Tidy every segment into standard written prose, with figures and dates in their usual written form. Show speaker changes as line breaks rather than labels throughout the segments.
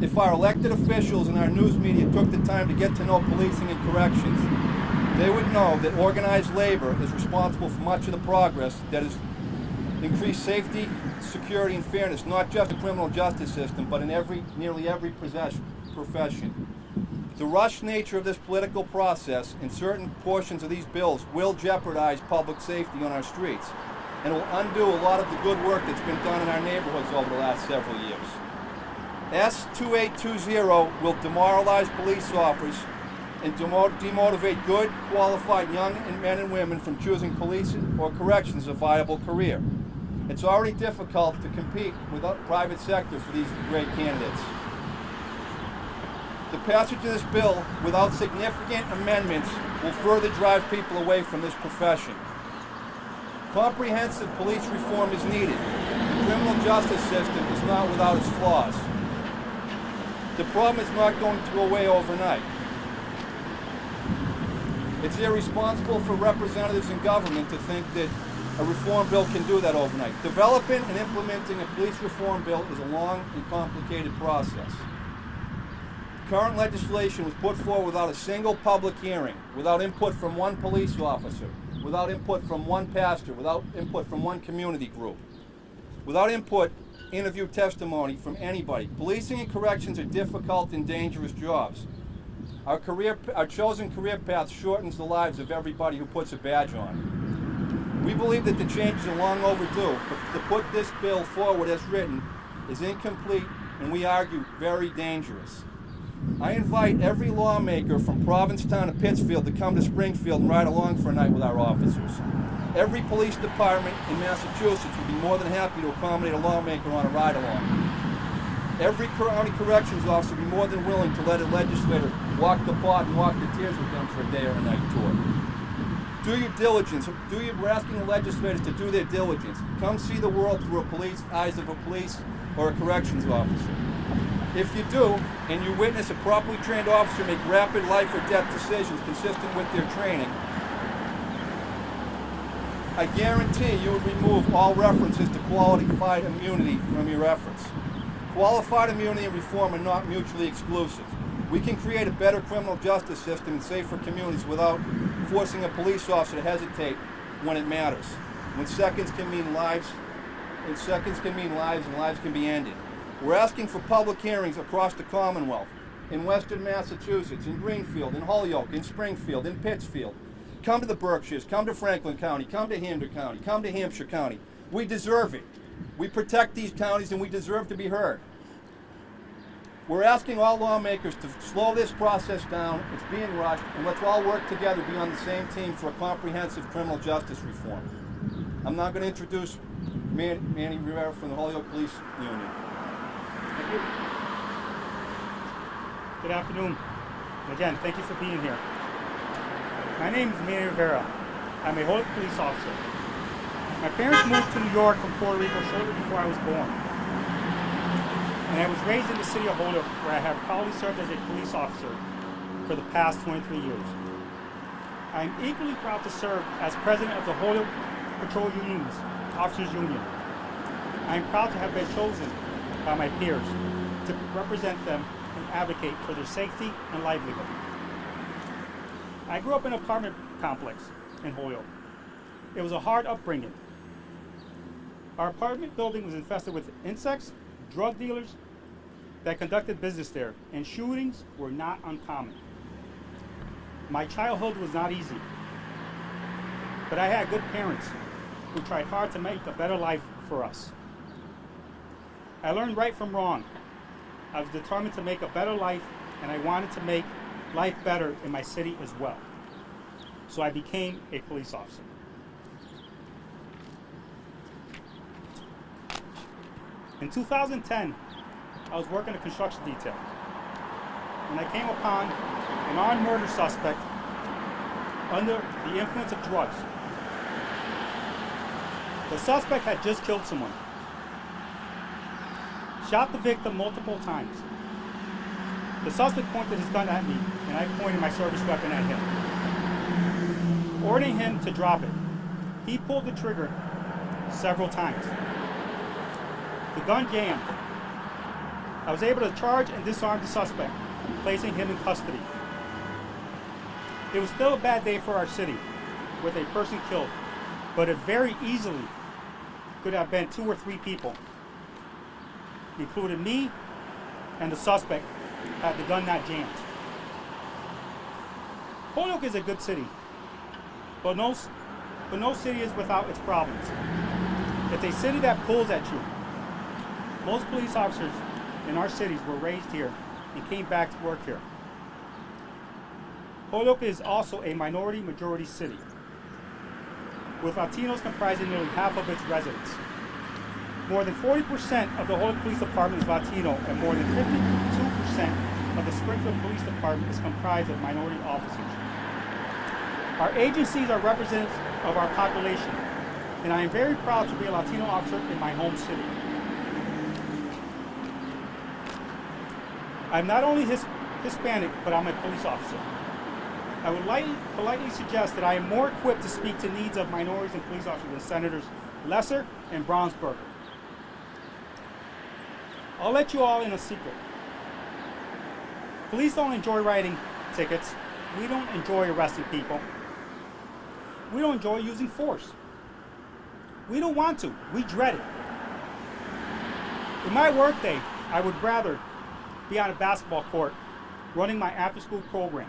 If our elected officials and our news media took the time to get to know policing and corrections, they would know that organized labor is responsible for much of the progress that has increased safety, security, and fairness, not just in the criminal justice system, but in nearly every profession. The rushed nature of this political process and certain portions of these bills will jeopardize public safety on our streets, and will undo a lot of the good work that's been done in our neighborhoods over the last several years. S2820 will demoralize police officers and demotivate good, qualified young men and women from choosing police or corrections as a viable career. It's already difficult to compete with the private sector for these great candidates. The passage of this bill without significant amendments will further drive people away from this profession. Comprehensive police reform is needed. The criminal justice system is not without its flaws. The problem is not going to go away overnight. It's irresponsible for representatives in government to think that a reform bill can do that overnight. Developing and implementing a police reform bill is a long and complicated process. Current legislation was put forward without a single public hearing, without input from one police officer, without input from one pastor, without input from one community group, without interview testimony from anybody. Policing and corrections are difficult and dangerous jobs. Our chosen career path shortens the lives of everybody who puts a badge on. We believe that the changes are long overdue, but to put this bill forward as written is incomplete and, we argue, very dangerous. I invite every lawmaker from Provincetown to Pittsfield to come to Springfield and ride along for a night with our officers. Every police department in Massachusetts would be more than happy to accommodate a lawmaker on a ride-along. Every county corrections officer would be more than willing to let a legislator walk the pod and walk the tears with them for a day or a night tour. Do your diligence. We're asking the legislators to do their diligence. Come see the world through eyes of a police or a corrections officer. If you do, and you witness a properly trained officer make rapid life or death decisions consistent with their training, I guarantee you would remove all references to qualified immunity from your efforts. Qualified immunity and reform are not mutually exclusive. We can create a better criminal justice system and safer communities without forcing a police officer to hesitate when it matters. When seconds can mean lives, and lives can be ended. We're asking for public hearings across the Commonwealth, in Western Massachusetts, in Greenfield, in Holyoke, in Springfield, in Pittsfield. Come to the Berkshires, come to Franklin County, come to Hampden County, come to Hampshire County. We deserve it. We protect these counties and we deserve to be heard. We're asking all lawmakers to slow this process down. It's being rushed, and let's all work together to be on the same team for a comprehensive criminal justice reform. I'm now going to introduce Manny Rivera from the Holyoke Police Union.
Thank you. Good afternoon. Again, thank you for being here. My name is Manny Rivera. I'm a Holyoke police officer. My parents moved to New York from Puerto Rico shortly before I was born. And I was raised in the city of Holyoke, where I have proudly served as a police officer for the past 23 years. I am equally proud to serve as president of the Holyoke Patrol Union's Officers Union. I am proud to have been chosen by my peers to represent them and advocate for their safety and livelihood. I grew up in an apartment complex in Holyoke. It was a hard upbringing. Our apartment building was infested with insects, drug dealers that conducted business there, and shootings were not uncommon. My childhood was not easy, but I had good parents who tried hard to make a better life for us. I learned right from wrong. I was determined to make a better life, and I wanted to make life better in my city as well. So I became a police officer. In 2010, I was working a construction detail when I came upon an armed murder suspect under the influence of drugs. The suspect had just killed someone, shot the victim multiple times. The suspect pointed his gun at me, and I pointed my service weapon at him, ordering him to drop it. He pulled the trigger several times. The gun jammed. I was able to charge and disarm the suspect, placing him in custody. It was still a bad day for our city, with a person killed, but it very easily could have been 2 or 3 people, including me and the suspect, had the gun not jammed. Holyoke is a good city, but no city is without its problems. It's a city that pulls at you. Most police officers in our cities were raised here and came back to work here. Holyoke is also a minority-majority city, with Latinos comprising nearly half of its residents. More than 40% of the Holyoke Police Department is Latino, and more than 52% of the Springfield Police Department is comprised of minority officers. Our agencies are representatives of our population, and I am very proud to be a Latino officer in my home city. I'm not only Hispanic, but I'm a police officer. I would politely suggest that I am more equipped to speak to needs of minorities and police officers than Senators Lesser and Brownsburg. I'll let you all in a secret. Police don't enjoy writing tickets. We don't enjoy arresting people. We don't enjoy using force. We don't want to. We dread it. In my workday, I would rather be on a basketball court running my after-school program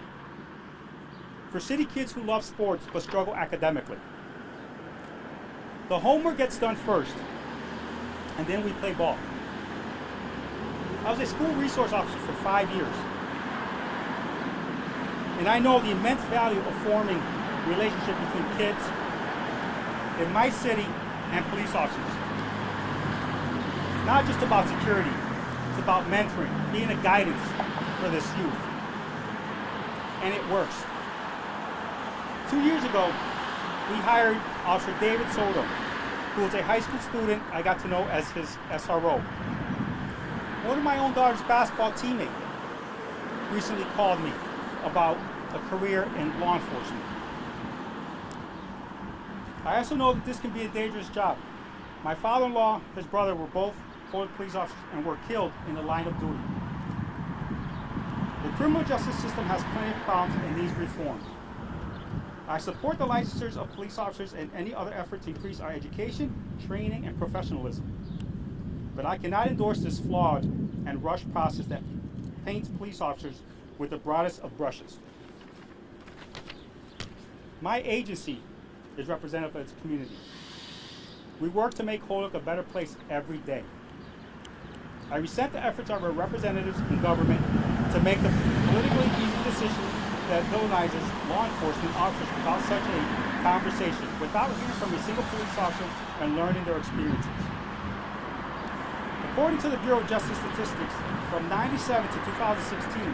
for city kids who love sports but struggle academically. The homework gets done first, and then we play ball. I was a school resource officer for 5 years, and I know the immense value of forming a relationship between kids in my city and police officers. It's not just about security, it's about mentoring, being a guidance for this youth. And it works. 2 years ago, we hired Officer David Soto, who was a high school student I got to know as his SRO. One of my own daughter's basketball teammates recently called me about a career in law enforcement. I also know that this can be a dangerous job. My father-in-law and his brother were both Holyoke police officers and were killed in the line of duty. The criminal justice system has plenty of problems and needs reform. I support the licensures of police officers and any other effort to increase our education, training, and professionalism. But I cannot endorse this flawed and rushed process that paints police officers with the broadest of brushes. My agency is representative of its community. We work to make Holyoke a better place every day. I resent the efforts of our representatives in government to make the politically easy decision that villainizes law enforcement officers without such a conversation, without hearing from a single police officer and learning their experiences. According to the Bureau of Justice Statistics, from 1997 to 2016,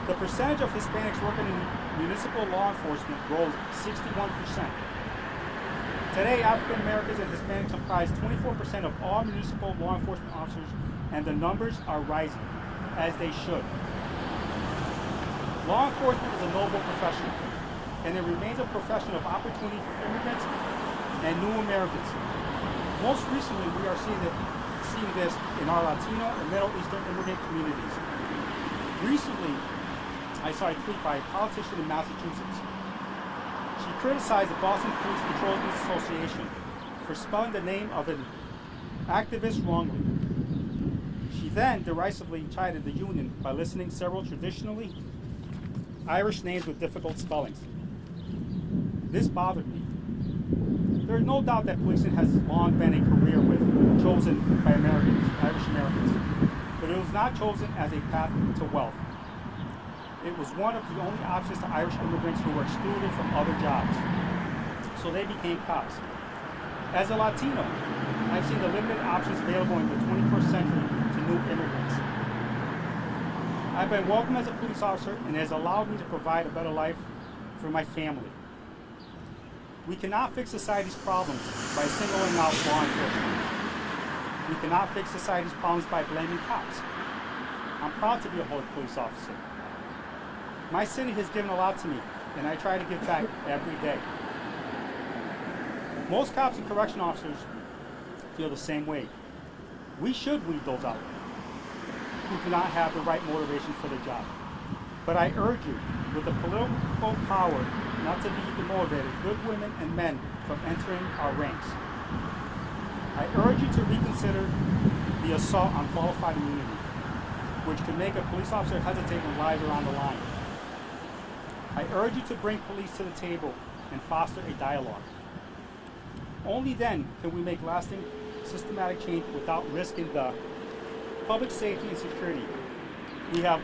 the percentage of Hispanics working in municipal law enforcement rose 61%. Today, African Americans and Hispanics comprise 24% of all municipal law enforcement officers, and the numbers are rising, as they should. Law enforcement is a noble profession, and it remains a profession of opportunity for immigrants and new Americans. Most recently, we are seeing this in our Latino and Middle Eastern immigrant communities. Recently, I saw a tweet by a politician in Massachusetts. She criticized the Boston Police Patrolmen's Association for spelling the name of an activist wrongly. She then derisively chided the union by listing several traditionally Irish names with difficult spellings. This bothered me. There is no doubt that policing has long been a career chosen by Americans, Irish Americans, but it was not chosen as a path to wealth. It was one of the only options to Irish immigrants who were excluded from other jobs, so they became cops. As a Latino, I've seen the limited options available in the 21st century to new immigrants. I've been welcomed as a police officer, and it has allowed me to provide a better life for my family. We cannot fix society's problems by singling out law enforcement. We cannot fix society's problems by blaming cops. I'm proud to be a Holyoke police officer. My city has given a lot to me, and I try to give back every day. Most cops and correction officers feel the same way. We should weed those out. who do not have the right motivation for the job. But I urge you, with the political power, not to be demotivated good women and men from entering our ranks. I urge you to reconsider the assault on qualified immunity, which can make a police officer hesitate when lives are on the line. I urge you to bring police to the table and foster a dialogue. Only then can we make lasting, systematic change without risking the public safety and security we have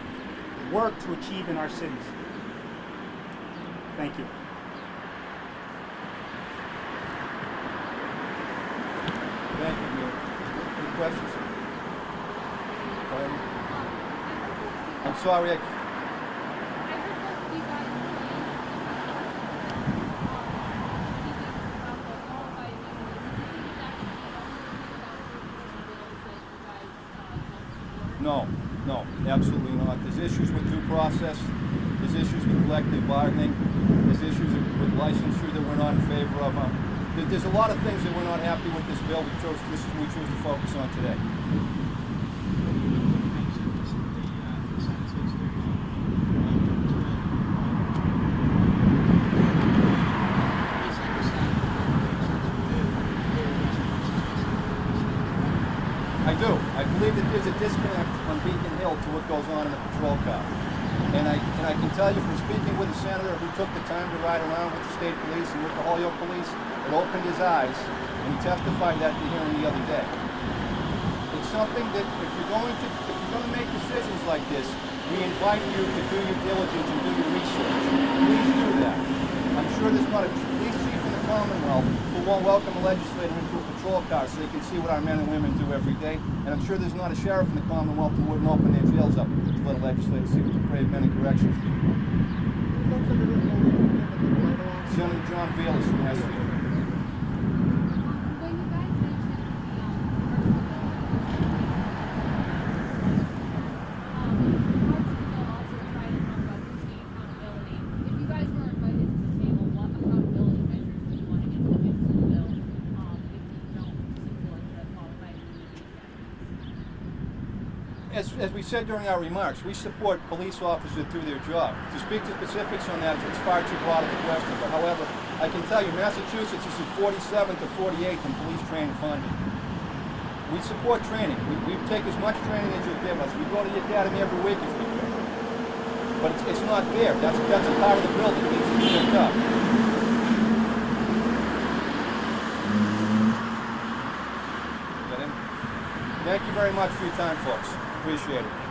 work to achieve in our cities. Thank you.
Thank you, Mayor. Any questions? I'm sorry, No, absolutely not. There's issues with due process, there's issues with collective bargaining, there's issues with licensure that we're not in favor of. There's a lot of things that we're not happy with this bill. This is what we choose to focus on today. I do. I believe that there's a disconnect on Beacon Hill to what goes on in the patrol car. And I can tell you from speaking with the senator who took the time to ride around with the state police and with the Holyoke police, it opened his eyes, and he testified that to hearing the other day. It's something that if you're going to make decisions like this, we invite you to do your diligence and do your research. Please do that. I'm sure there's not a police chief in the Commonwealth who won't welcome a legislator into a patrol car so they can see what our men and women do every day. And I'm sure there's not a sheriff in the Commonwealth who wouldn't open their jails up to let a legislator see what the brave men in corrections do. Senator John Velas from Westfield. As we said during our remarks, we support police officers through their job. To speak to specifics on that, it's far too broad of a question. But however, I can tell you Massachusetts is in 47th to 48th in police training funding. We support training. We take as much training as you'll give us. We go to the academy every week if we can. But it's not there. That's a part of the bill that needs to be picked up. Thank you very much for your time, folks. Appreciate it.